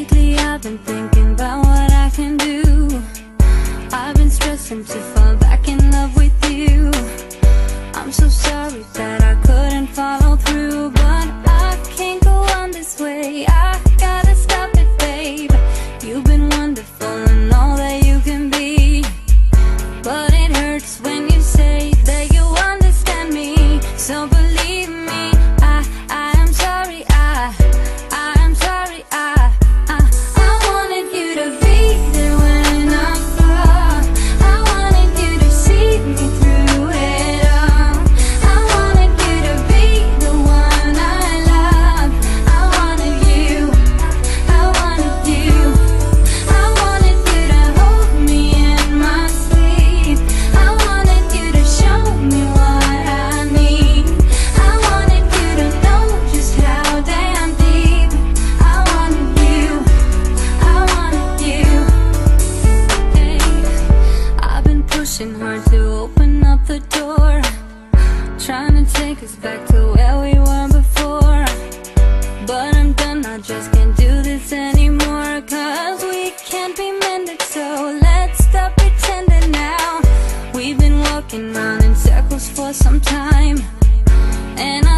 Lately I've been thinking about what I can do. I've been stressing to fall back in love with you. I'm so sorry that I couldn't follow through, but I can't go on this way. I gotta stop it, babe. You've been wonderful and all that you can be, but it hurts when you say that you understand me. So believe me, I am sorry. I am sorry. I wanted you to be there when I'm wrong. I wanted you to see me through it all. I wanted you to be the one I love. I wanted you. I wanted you. I wanted you to hold me in my sleep. I wanted you to show me what I need. I wanted you to know just how damn deep I wanted you. I wanted you. Hey, I've been pushing hard to open up the door, trying to take us back to where we were before. But I'm done, I just can't do this anymore, 'cause we can't be mended, so let's stop pretending now. We've been walking round in circles for some time, and I